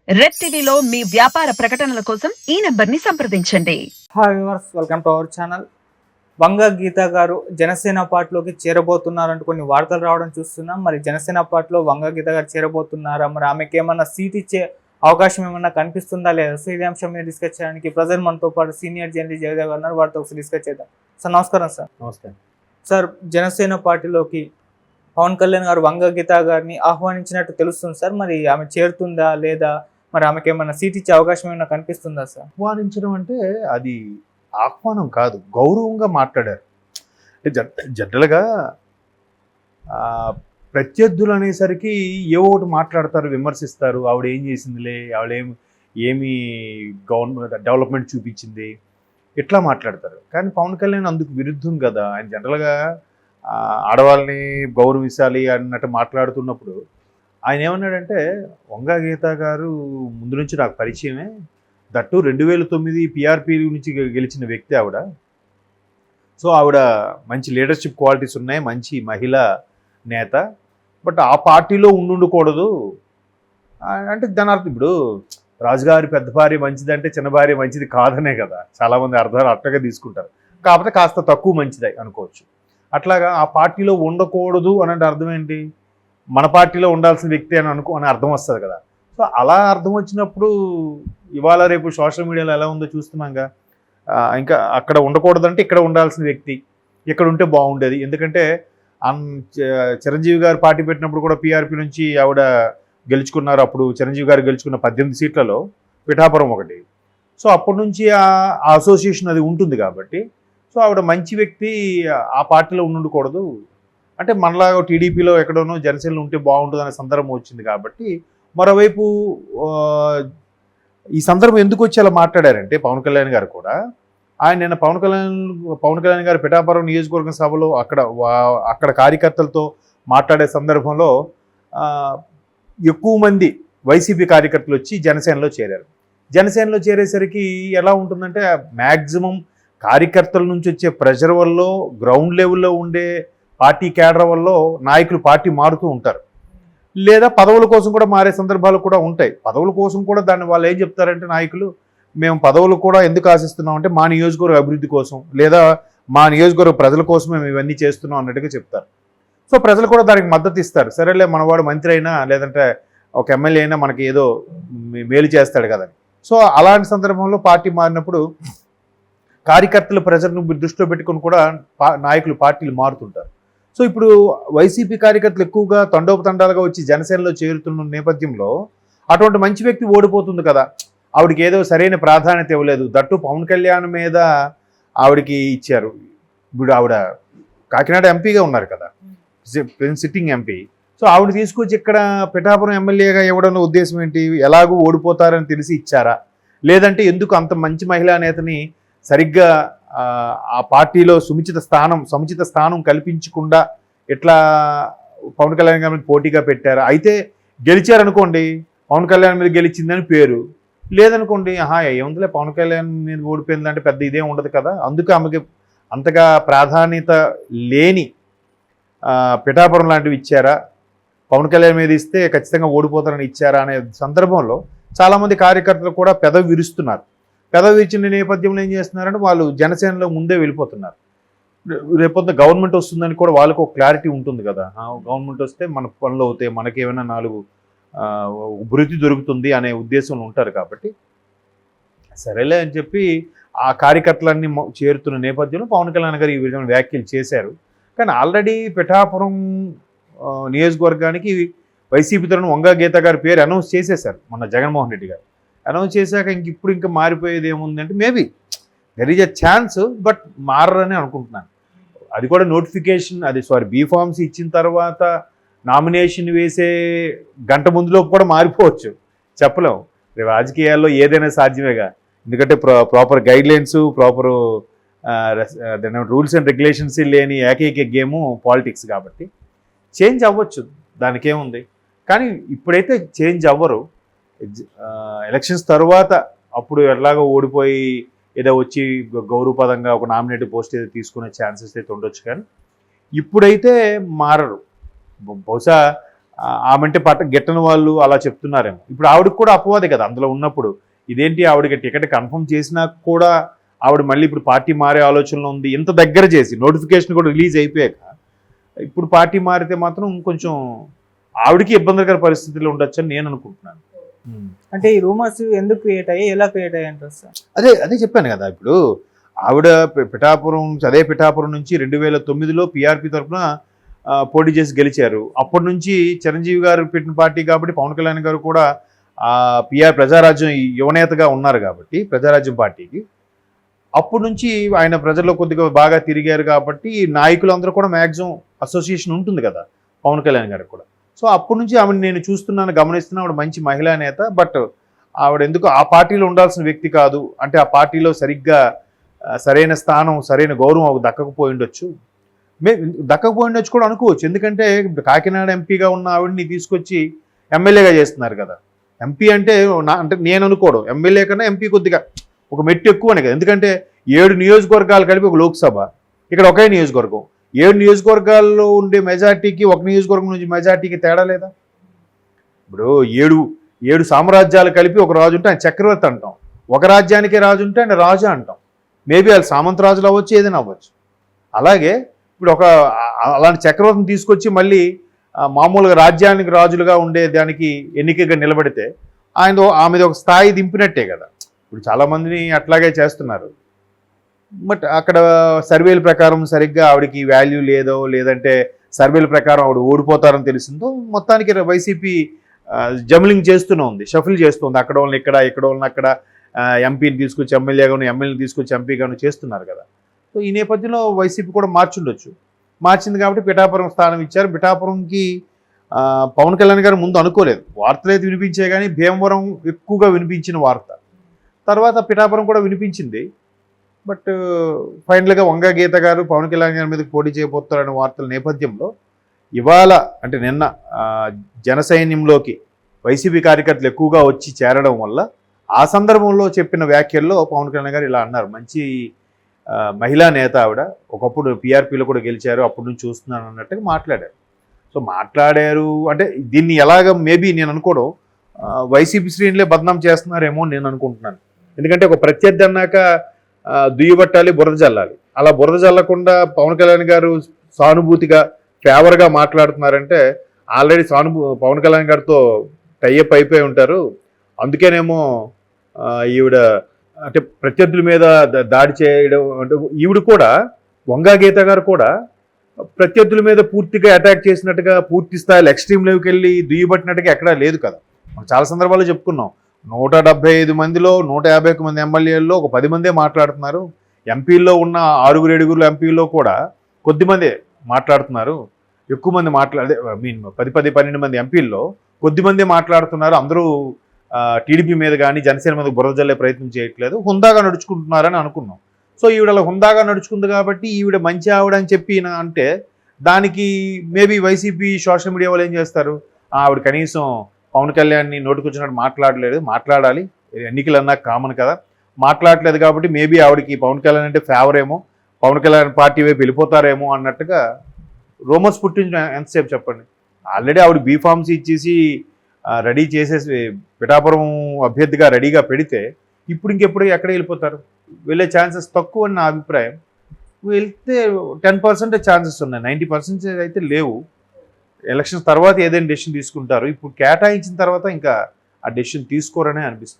Red టీవీలో మీ వ్యాపార ప్రకటనల కోసం ఈ నంబర్ని సంప్రదించండి. Hi viewers, welcome to our channel. Vanga Geetha గారు జనసేన పార్టీలోకి చేరబోతున్నారంటూ కొన్ని వార్తలు రావడం చూస్తున్నాం. మరి జనసేన పార్టీలో వంగ గీత గారు చేరబోతున్నారా, మరి ఆమెకి ఏమన్నా సీట్ ఇచ్చే అవకాశం ఏమన్నా కనిపిస్తుందా లేదా? సో ఇదే అంశం మీద డిస్కస్ చేయడానికి ప్రజెంట్ మనతో పాటు సీనియర్ జర్నలిస్ట్ జయదేవ్ గారు ఉన్నారు. వారితో ఒకసారి డిస్కస్ చేద్దాం. సార్ నమస్కారం. సార్ నమస్కారం సార్, జనసేన పార్టీలోకి పవన్ కళ్యాణ్ గారు వంగ గీత గారిని ఆహ్వానించినట్టు తెలుస్తుంది సార్. మరి ఆమె చేరుతుందా లేదా, మరి ఆమెకి ఏమన్నా సీట్ ఇచ్చే అవకాశం ఏమైనా కనిపిస్తుందా సార్? ఆహ్వానించడం అంటే అది ఆహ్వానం కాదు, గౌరవంగా మాట్లాడారు. అంటే జనరల్గా ప్రత్యర్థులు అనేసరికి ఏవో ఒకటి మాట్లాడతారు, విమర్శిస్తారు. ఆవిడ ఏం చేసిందిలే, ఆవిడ ఏమి గవర్నమెంట్ డెవలప్మెంట్ చూపించింది, ఇట్లా మాట్లాడతారు. కానీ పవన్ కళ్యాణ్ అందుకు విరుద్ధం కదా. ఆయన జనరల్గా ఆడవాళ్ళని గౌరవించాలి అన్నట్టు మాట్లాడుతున్నప్పుడు ఆయన ఏమన్నాడంటే, వంగ గీత గారు ముందు నుంచి నాకు పరిచయమే, దట్టు 2009 పిఆర్పి నుంచి గెలిచిన వ్యక్తి ఆవిడ. సో ఆవిడ మంచి లీడర్షిప్ క్వాలిటీస్ ఉన్నాయి, మంచి మహిళా నేత. బట్ ఆ పార్టీలో ఉండుండకూడదు అంటే దాని అర్థం, ఇప్పుడు రాజుగారి పెద్ద భార్య మంచిదంటే చిన్న భార్య మంచిది కాదనే కదా చాలామంది అర్థాలు అట్టగా తీసుకుంటారు. కాకపోతే కాస్త తక్కువ మంచిది అనుకోవచ్చు. అట్లాగా ఆ పార్టీలో ఉండకూడదు అని అంటే అర్థం ఏంటి? మన పార్టీలో ఉండాల్సిన వ్యక్తి అని అర్థం వస్తుంది కదా. సో అలా అర్థం వచ్చినప్పుడు ఇవాళ రేపు సోషల్ మీడియాలో ఎలా ఉందో చూస్తున్నాగా. ఇంకా అక్కడ ఉండకూడదంటే ఇక్కడ ఉండాల్సిన వ్యక్తి, ఇక్కడ ఉంటే బాగుండేది. ఎందుకంటే చిరంజీవి గారు పార్టీ పెట్టినప్పుడు కూడా పిఆర్పి నుంచి ఆవిడ గెలుచుకున్నారు. అప్పుడు చిరంజీవి గారు గెలుచుకున్న 18 సీట్లలో పిఠాపురం ఒకటి. సో అప్పటి నుంచి ఆ అసోసియేషన్ అది ఉంటుంది కాబట్టి, సో ఆవిడ మంచి వ్యక్తి, ఆ పార్టీలో ఉండకూడదు అంటే మనలాగా టీడీపీలో ఎక్కడోనో జనసేనలో ఉంటే బాగుంటుంది అనే సందర్భం వచ్చింది కాబట్టి. మరోవైపు ఈ సందర్భం ఎందుకు వచ్చి అలా మాట్లాడారంటే పవన్ కళ్యాణ్ గారు కూడా, ఆయన నిన్న పవన్ కళ్యాణ్ గారు పిఠాపురం నియోజకవర్గం సభలో అక్కడ కార్యకర్తలతో మాట్లాడే సందర్భంలో ఎక్కువ మంది వైసీపీ కార్యకర్తలు వచ్చి జనసేనలో చేరారు. జనసేనలో చేరేసరికి ఎలా ఉంటుందంటే, మ్యాక్సిమం కార్యకర్తల నుంచి వచ్చే ప్రెషర్ వల్ల, గ్రౌండ్ లెవెల్లో ఉండే పార్టీ కేడర్ వల్ల నాయకులు పార్టీ మారుతూ ఉంటారు, లేదా పదవుల కోసం కూడా మారే సందర్భాలు కూడా ఉంటాయి. పదవుల కోసం కూడా దాన్ని వాళ్ళు ఏం చెప్తారంటే నాయకులు, మేము పదవులు కూడా ఎందుకు ఆశిస్తున్నాం అంటే మా నియోజకవర్గ అభివృద్ధి కోసం, లేదా మా నియోజకవర్గ ప్రజల కోసం మేము ఇవన్నీ చేస్తున్నాం అన్నట్టుగా చెప్తారు. సో ప్రజలు కూడా దానికి మద్దతు ఇస్తారు. సరేలే, మనవాడు మంత్రి అయినా లేదంటే ఒక ఎమ్మెల్యే అయినా మనకి ఏదో మేలు చేస్తాడు కదని. సో అలాంటి సందర్భంలో పార్టీ మారినప్పుడు కార్యకర్తల ప్రెజర్ను దృష్టిలో పెట్టుకుని కూడా నాయకులు పార్టీలు మారుతుంటారు. సో ఇప్పుడు వైసీపీ కార్యకర్తలు ఎక్కువగా తండోపతండాలుగా వచ్చి జనసేనలో చేరుతున్న నేపథ్యంలో అటువంటి మంచి వ్యక్తి ఓడిపోతుంది కదా. ఆవిడకి ఏదో సరైన ప్రాధాన్యత ఇవ్వలేదు. దట్టు పవన్ కళ్యాణ్ మీద ఆవిడకి ఇచ్చారు. ఇప్పుడు ఆవిడ కాకినాడ ఎంపీగా ఉన్నారు కదా, సిట్టింగ్ ఎంపీ. సో ఆవిడ తీసుకొచ్చి ఇక్కడ పిఠాపురం ఎమ్మెల్యేగా ఇవ్వడం ఉద్దేశం ఏంటి? ఎలాగూ ఓడిపోతారని తెలిసి ఇచ్చారా, లేదంటే ఎందుకు అంత మంచి మహిళా నేతని సరిగ్గా ఆ పార్టీలో సముచిత స్థానం కల్పించకుండా ఎట్లా పవన్ కళ్యాణ్ గారి మీద పోటీగా పెట్టారా? అయితే గెలిచారనుకోండి, పవన్ కళ్యాణ్ మీద గెలిచిందని పేరు. లేదనుకోండి, ఏముందిలే పవన్ కళ్యాణ్ మీద ఓడిపోయిందంటే పెద్ద ఇదేం ఉండదు కదా. అందుకే ఆమెకి అంతగా ప్రాధాన్యత లేని పిఠాపురం లాంటివి ఇచ్చారా, పవన్ కళ్యాణ్ మీద ఇస్తే ఖచ్చితంగా ఓడిపోతారని ఇచ్చారా అనే సందర్భంలో చాలామంది కార్యకర్తలు కూడా పెదవి విరుస్తున్నారు. పెదవి విరిచిన నేపథ్యంలో ఏం చేస్తున్నారంటే వాళ్ళు జనసేనలో ముందే వెళ్ళిపోతున్నారు. రేపొద్దు గవర్నమెంట్ వస్తుందని కూడా వాళ్ళకు ఒక క్లారిటీ ఉంటుంది కదా. గవర్నమెంట్ వస్తే మన పనులు అవుతాయి, మనకేమైనా 4 వృత్తి దొరుకుతుంది అనే ఉద్దేశంలో ఉంటారు కాబట్టి సరేలే అని చెప్పి ఆ కార్యకర్తలన్నీ చేరుతున్న నేపథ్యంలో పవన్ కళ్యాణ్ గారు ఈ విధమైన వ్యాఖ్యలు చేశారు. కానీ ఆల్రెడీ పిఠాపురం నియోజకవర్గానికి వైసీపీ తరఫున వంగ గీత గారి పేరు అనౌన్స్ చేసేశారు మొన్న జగన్మోహన్ రెడ్డి గారు. అనౌన్స్ చేశాక ఇప్పుడు ఇంకా మారిపోయేది ఏముందంటే, maybe there is a chance, but మారని అనుకుంటున్నాను. అది కూడా నోటిఫికేషన్ బీఫామ్స్ ఇచ్చిన తర్వాత నామినేషన్ వేసే గంట ముందులోపు కూడా మారిపోవచ్చు, చెప్పలేం. రాజకీయాల్లో ఏదైనా సాధ్యమేగా. ఎందుకంటే proper guidelines, proper rules and regulations లేని ఏకైక గేము పాలిటిక్స్ కాబట్టి చేంజ్ అవ్వచ్చు, దానికేముంది. కానీ ఇప్పుడైతే చేంజ్ అవ్వరు. ఎలక్షన్స్ తర్వాత అప్పుడు ఎలాగో ఓడిపోయి ఏదో వచ్చి గౌరవపదంగా ఒక నామినేటెడ్ పోస్ట్ ఏదో తీసుకునే ఛాన్సెస్ అయితే ఉండొచ్చు. కానీ ఇప్పుడైతే మారరు. బహుశా ఆమెంటే గిట్టని వాళ్ళు అలా చెప్తున్నారేమో. ఇప్పుడు ఆవిడకి కూడా అపవాదే కదా అందులో ఉన్నప్పుడు. ఇదేంటి ఆవిడకి టికెట్ కన్ఫర్మ్ చేసినా కూడా ఆవిడ మళ్ళీ ఇప్పుడు పార్టీ మారే ఆలోచనలో ఉంది. ఇంత దగ్గర చేసి నోటిఫికేషన్ కూడా రిలీజ్ అయిపోయాక ఇప్పుడు పార్టీ మారితే మాత్రం కొంచెం ఆవిడకి ఇబ్బందికర పరిస్థితుల్లో ఉండొచ్చని నేను అనుకుంటున్నాను. అంటే ఈ రూమర్స్ ఎందుకు క్రియేట్ అయ్యాయి, ఎలా క్రియేట్ అయ్యాయి అంటారు సార్? అదే చెప్పాను కదా. ఇప్పుడు ఆవిడ పిఠాపురం నుంచి 2009లో పిఆర్పి తరఫున పోటీ చేసి గెలిచారు. అప్పటి నుంచి చిరంజీవి గారు పెట్టిన పార్టీ కాబట్టి పవన్ కళ్యాణ్ గారు కూడా ప్రజారాజ్యం యువనేతగా ఉన్నారు కాబట్టి ప్రజారాజ్యం పార్టీకి అప్పటి నుంచి ఆయన ప్రజల్లో కొద్దిగా బాగా తిరిగారు కాబట్టి నాయకులందరూ కూడా మ్యాక్సిమం అసోసియేషన్ ఉంటుంది కదా పవన్ కళ్యాణ్ గారికి కూడా. సో అప్పటి నుంచి ఆవిడ నేను చూస్తున్నాను, గమనిస్తున్నాను. ఆవిడ మంచి మహిళా నేత. బట్ ఆవిడ ఎందుకు ఆ పార్టీలో ఉండాల్సిన వ్యక్తి కాదు, అంటే ఆ పార్టీలో సరిగ్గా సరైన స్థానం సరైన గౌరవం ఆవిడ దక్కకపోయి ఉండొచ్చు కూడా అనుకోవచ్చు. ఎందుకంటే కాకినాడ ఎంపీగా ఉన్న ఆవిడని తీసుకొచ్చి ఎమ్మెల్యేగా చేస్తున్నారు కదా. ఎంపీ అంటే నేను అనుకోవడం ఎమ్మెల్యే కన్నా ఎంపీ కొద్దిగా ఒక మెట్టు ఎక్కువనే కదా. ఎందుకంటే 7 నియోజకవర్గాలు కలిపి ఒక లోక్సభ, ఇక్కడ ఒకే నియోజకవర్గం. 7 నియోజకవర్గాల్లో ఉండే మెజార్టీకి ఒక నియోజకవర్గం నుంచి మెజార్టీకి తేడా లేదా? ఇప్పుడు 7 సామ్రాజ్యాలు కలిపి ఒక రాజు ఉంటే ఆయన చక్రవర్తి అంటాం, ఒక రాజ్యానికే రాజు ఉంటే ఆయన రాజా అంటాం. మేబీ వాళ్ళు సామంత రాజులు అవ్వచ్చు, ఏదైనా అవ్వచ్చు. అలాగే ఇప్పుడు అలాంటి చక్రవర్తిని తీసుకొచ్చి మళ్ళీ మామూలుగా రాజ్యానికి రాజులుగా ఉండే దానికి ఎన్నికగా నిలబడితే ఆమె ఒక స్థాయి దింపినట్టే కదా. ఇప్పుడు చాలామందిని అట్లాగే చేస్తున్నారు. బట్ అక్కడ సర్వేల ప్రకారం సరిగ్గా ఆవిడకి వాల్యూ లేదో, లేదంటే సర్వేల ప్రకారం ఆవిడ ఓడిపోతారని తెలిసిందో మొత్తానికి వైసీపీ జమ్లింగ్ చేస్తూనే ఉంది, షఫిల్ చేస్తుంది. అక్కడ వాళ్ళని ఇక్కడ వాళ్ళని అక్కడ, ఎంపీని తీసుకొచ్చి ఎమ్మెల్యేగాను, ఎమ్మెల్యేని తీసుకొచ్చి ఎంపీగాను చేస్తున్నారు కదా. సో ఈ నేపథ్యంలో వైసీపీ కూడా మార్చింది కాబట్టి పిఠాపురం స్థానం ఇచ్చారు. పిఠాపురంకి పవన్ కళ్యాణ్ గారు ముందు అనుకోలేదు, వార్తలు అయితే వినిపించే కానీ భీమవరం ఎక్కువగా వినిపించిన వార్త. తర్వాత పిఠాపురం కూడా వినిపించింది. బట్ ఫైనల్గా వంగ గీత గారు పవన్ కళ్యాణ్ గారి మీదకి పోటీ చేయబోతారనే వార్తల నేపథ్యంలో ఇవాళ అంటే నిన్న జనసైన్యంలోకి వైసీపీ కార్యకర్తలు ఎక్కువగా వచ్చి చేరడం వల్ల ఆ సందర్భంలో చెప్పిన వ్యాఖ్యల్లో పవన్ కళ్యాణ్ గారు ఇలా అన్నారు. మంచి మహిళా నేత ఆవిడ, ఒకప్పుడు పిఆర్పీలో కూడా గెలిచారు, అప్పటి నుంచి చూస్తున్నాను అన్నట్టుగా మాట్లాడారు. సో మాట్లాడారు అంటే దీన్ని ఎలాగ మేబీ నేను అనుకోవడం వైసీపీ శ్రేణులే బదనాం చేస్తున్నారేమో నేను అనుకుంటున్నాను. ఎందుకంటే ఒక ప్రత్యర్థి అన్నాక దుయ్యబట్టాలి, బురద జల్లాలి. అలా బురద జల్లకుండా పవన్ కళ్యాణ్ గారు సానుభూతిగా ఫేవర్గా మాట్లాడుతున్నారంటే ఆల్రెడీ పవన్ కళ్యాణ్ గారితో టైఅప్ అయిపోయి ఉంటారు. అందుకేనేమో ఈవిడ అంటే ప్రత్యర్థుల మీద దాడి చేయడం అంటే ఈవిడ కూడా వంగా గీత గారు కూడా ప్రత్యర్థుల మీద పూర్తిగా అటాక్ చేసినట్టుగా పూర్తి స్థాయిలో ఎక్స్ట్రీమ్ లెవెల్కి వెళ్ళి దుయ్యబట్టినట్టుగా ఎక్కడా లేదు కదా. మనం చాలా సందర్భాల్లో చెప్పుకున్నాం. 175 మందిలో 151 మంది ఎమ్మెల్యేల్లో ఒక 10 మందే మాట్లాడుతున్నారు. ఎంపీల్లో ఉన్న 6-7 ఎంపీల్లో కూడా కొద్దిమందే మాట్లాడుతున్నారు. ఎక్కువ మంది మాట్లాడే 10-12 మంది ఎంపీల్లో కొద్దిమందే మాట్లాడుతున్నారు. అందరూ టీడీపీ మీద కానీ జనసేన మీద బురద జల్లే ప్రయత్నం చేయట్లేదు, హుందాగా నడుచుకుంటున్నారని అనుకున్నాం. సో ఈవిడ అలా హుందాగా నడుచుకుంది కాబట్టి ఈవిడ మంచి ఆవిడ అని చెప్పి అంటే దానికి మేబీ వైసీపీ సోషల్ మీడియా వాళ్ళు ఏం చేస్తారు, ఆవిడ కనీసం పవన్ కళ్యాణ్ని నోటుకొచ్చినట్టు మాట్లాడాలి, ఎన్నికలు అన్నా కామన్ కదా, మాట్లాడలేదు కాబట్టి మేబీ ఆవిడకి పవన్ కళ్యాణ్ అంటే ఫేవర్ ఏమో, పవన్ కళ్యాణ్ పార్టీ వైపు వెళ్ళిపోతారేమో అన్నట్టుగా రూమర్స్ పుట్టించిన ఎంతసేపు చెప్పండి. ఆల్రెడీ ఆవిడ బీఫామ్స్ ఇచ్చేసి రెడీ చేసేసి పిఠాపురం అభ్యర్థిగా రెడీగా పెడితే ఇప్పుడు ఇంకెప్పుడు ఎక్కడ వెళ్ళిపోతారు, వెళ్ళే ఛాన్సెస్ తక్కువ అని నా అభిప్రాయం. వెళ్తే 10% ఛాన్సెస్ ఉన్నాయి, 90% అయితే లేవు. ఎలక్షన్స్ తర్వాత ఏదైనా డెసిషన్ తీసుకుంటారు. ఇప్పుడు కేటాయించిన తర్వాత ఇంకా ఆ డెసిషన్ తీసుకోరనే అనిపిస్తుంది.